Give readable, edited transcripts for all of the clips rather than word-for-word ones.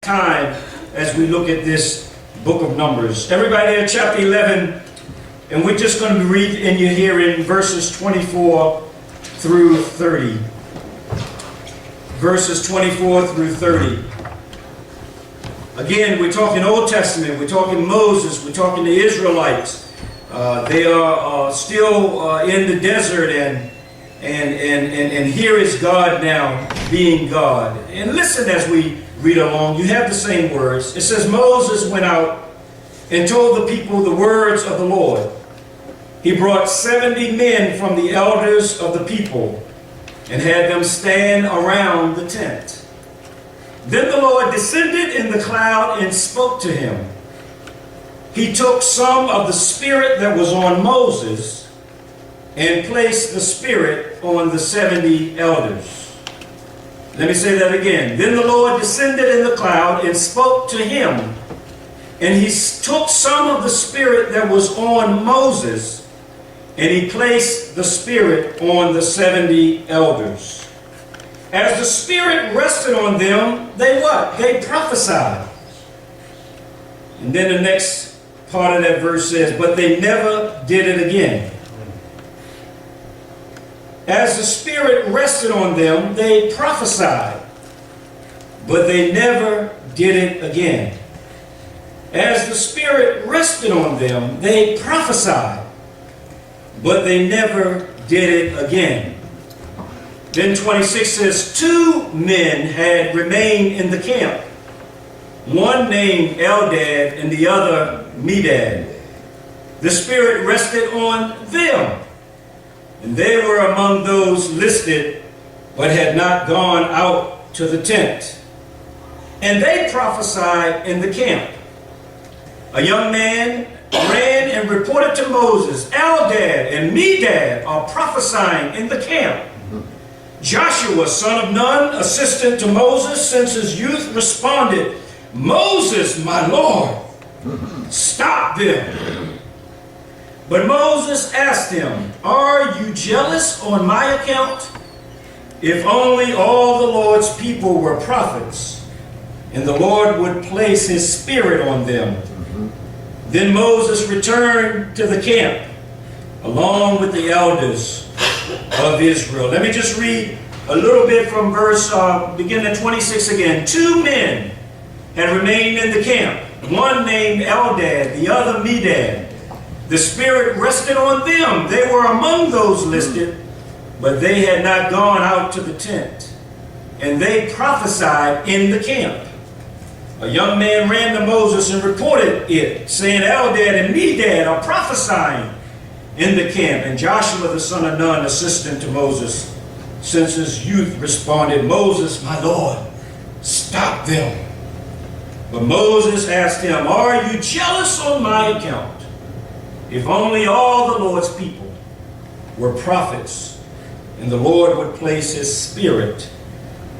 time as we look at this book of Numbers. Everybody at chapter 11, and we're just going to read in your hearing verses 24 through 30. Verses 24 through 30. Again, we're talking Old Testament, we're talking Moses, we're talking the Israelites. They are still in the desert, and here is God now being God. And listen as we read along. You have the same words. It says, Moses went out and told the people the words of the Lord. He brought 70 men from the elders of the people and had them stand around the tent. Then the Lord descended in the cloud and spoke to him. He took some of the spirit that was on Moses and placed the spirit on the 70 elders. Let me say that again. Then the Lord descended in the cloud and spoke to him. And he took some of the spirit that was on Moses and he placed the spirit on the 70 elders. As the spirit rested on them, they what? They prophesied. And then the next part of that verse says, but they never did it again. As the Spirit rested on them, they prophesied, but they never did it again. As the Spirit rested on them, they prophesied, but they never did it again. Then 26 says, 2 men had remained in the camp, one named Eldad and the other Medad. The Spirit rested on them, and they were among those listed, but had not gone out to the tent. And they prophesied in the camp. A young man ran and reported to Moses, Eldad and Medad are prophesying in the camp. Joshua, son of Nun, assistant to Moses since his youth, responded, Moses, my Lord, stop them. But Moses asked him, are you jealous on my account? If only all the Lord's people were prophets, and the Lord would place his spirit on them. Then Moses returned to the camp, along with the elders of Israel. Let me just read a little bit from verse, beginning at 26 again. 2 men had remained in the camp, one named Eldad, the other Medad. The Spirit rested on them. They were among those listed, but they had not gone out to the tent. And they prophesied in the camp. A young man ran to Moses and reported it, saying, Eldad and Medad are prophesying in the camp. And Joshua, the son of Nun, assistant to Moses, since his youth, responded, Moses, my Lord, stop them. But Moses asked him, are you jealous on my account? If only all the Lord's people were prophets, and the Lord would place his spirit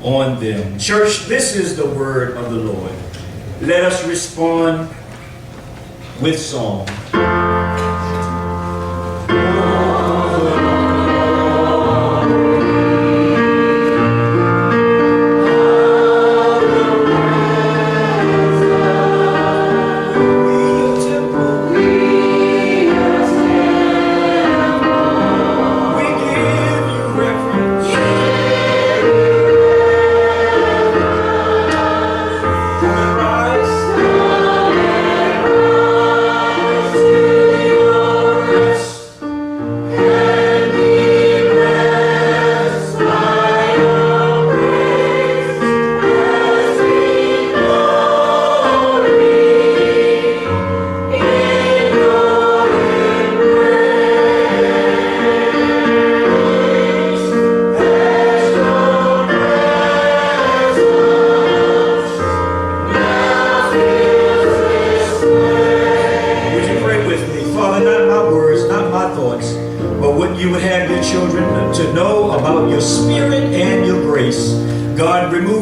on them. Church, this is the word of the Lord. Let us respond with song.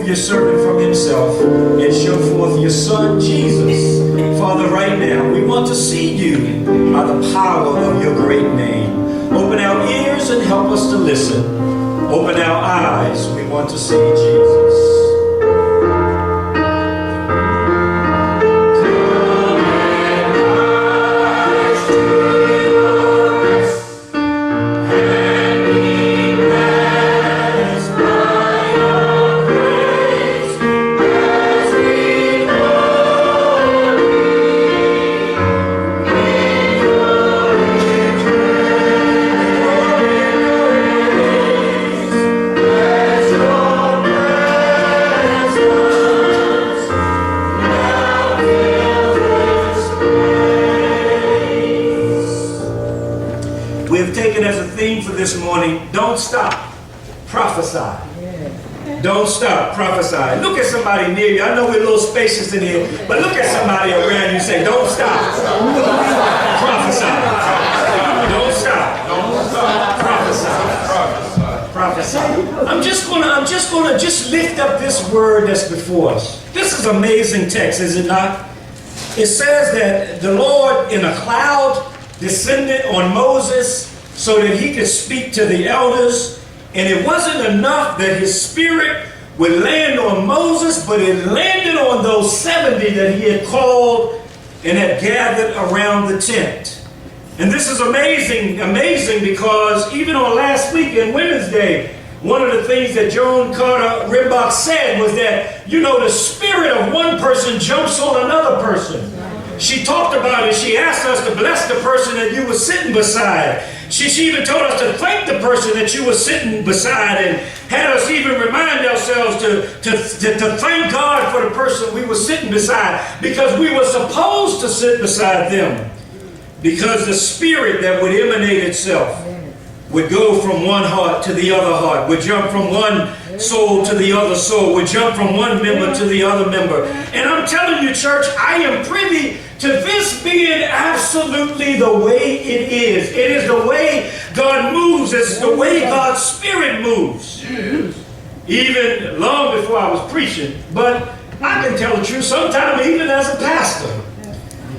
Your servant from himself and show forth your son Jesus. Father, right now we want to see you by the power of your great name. Open our ears and help us to listen. Open our eyes, we want to see Jesus. this morning, don't stop. Prophesy. Don't stop. Prophesy. Look at somebody near you. I know we're a little spacious in here, but look at somebody around you and say, don't stop. Prophesy. Don't stop. Prophesy. Prophesy. I'm just gonna lift up this word that's before us. This is an amazing text, is it not? It says that the Lord in a cloud descended on Moses so that he could speak to the elders. And it wasn't enough that his spirit would land on Moses, but it landed on those 70 that he had called and had gathered around the tent. And this is amazing because even on last week in Women's Day, one of the things that Joan Carter Rimbach said was that, you know, the spirit of one person jumps on another person. She talked about it. She asked us to bless the person that you were sitting beside. She even told us to thank the person that you were sitting beside, and had us even remind ourselves to thank God for the person we were sitting beside, because we were supposed to sit beside them, because the spirit that would emanate itself would go from one heart to the other heart, would jump from one soul to the other soul, would jump from one member to the other member. And I'm telling you, church, I am privy to this being absolutely the way it is. It is the way God moves. It's the way God's Spirit moves. Even long before I was preaching. But I can tell the truth, sometimes even as a pastor,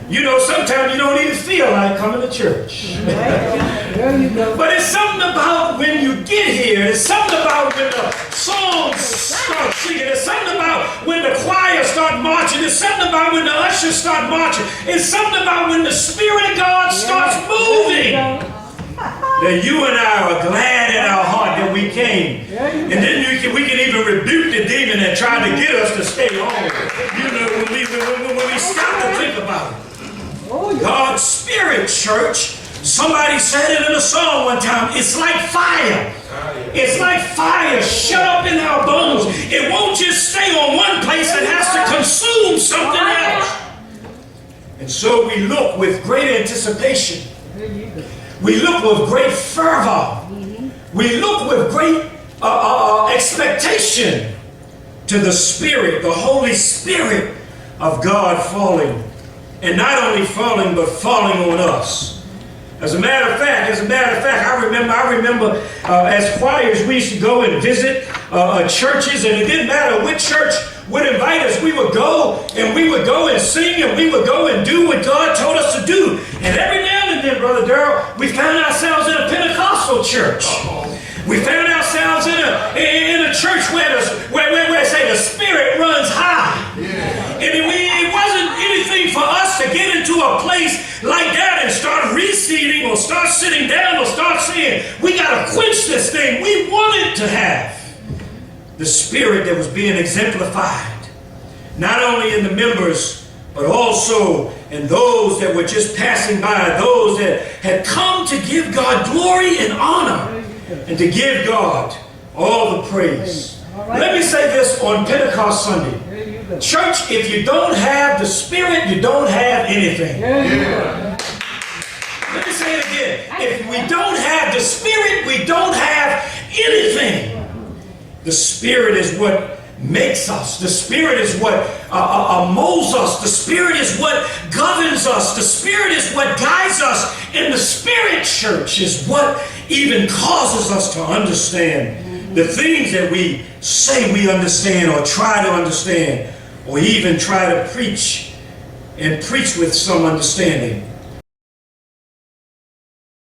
you know, sometimes you don't even feel like coming to church. But it's something about when you get here. It's something about when the songs start singing. It's something about when the choir start marching. It's something about when the ushers start marching. It's something about when the Spirit of God starts moving. That you and I are glad in our heart that we came. And then we can even rebuke the demon that tried to get us to stay home. You know, when we stop to think about it. God's Spirit, church. Somebody said it in a song one time. It's like fire. It's like fire shut up in our bones. It won't just stay on one place. It has to consume something else. And so we look with great anticipation. We look with great fervor. We look with great expectation to the Spirit, the Holy Spirit of God falling. And not only falling, but falling on us. As a matter of fact, I remember as choirs we used to go and visit churches, and it didn't matter which church would invite us. We would go and sing, and we would go and do what God told us to do. And every now and then, Brother Darrell, we found ourselves in a Pentecostal church. We found ourselves in a church where say the Spirit runs high. And it wasn't anything for us to get into a place like that and start reseating or start sitting down or start saying, we got to quench this thing. We wanted to have the Spirit that was being exemplified, not only in the members, but also in those that were just passing by, those that had come to give God glory and honor and to give God all the praise. Let me say this on Pentecost Sunday. Church, if you don't have the Spirit, you don't have anything. Let me say it again. If we don't have the Spirit, we don't have anything. The Spirit is what makes us. The Spirit is what molds us. The Spirit is what governs us. The Spirit is what guides us. And the Spirit, church, is what even causes us to understand the things that we say we understand or try to understand, or even try to preach and preach with some understanding.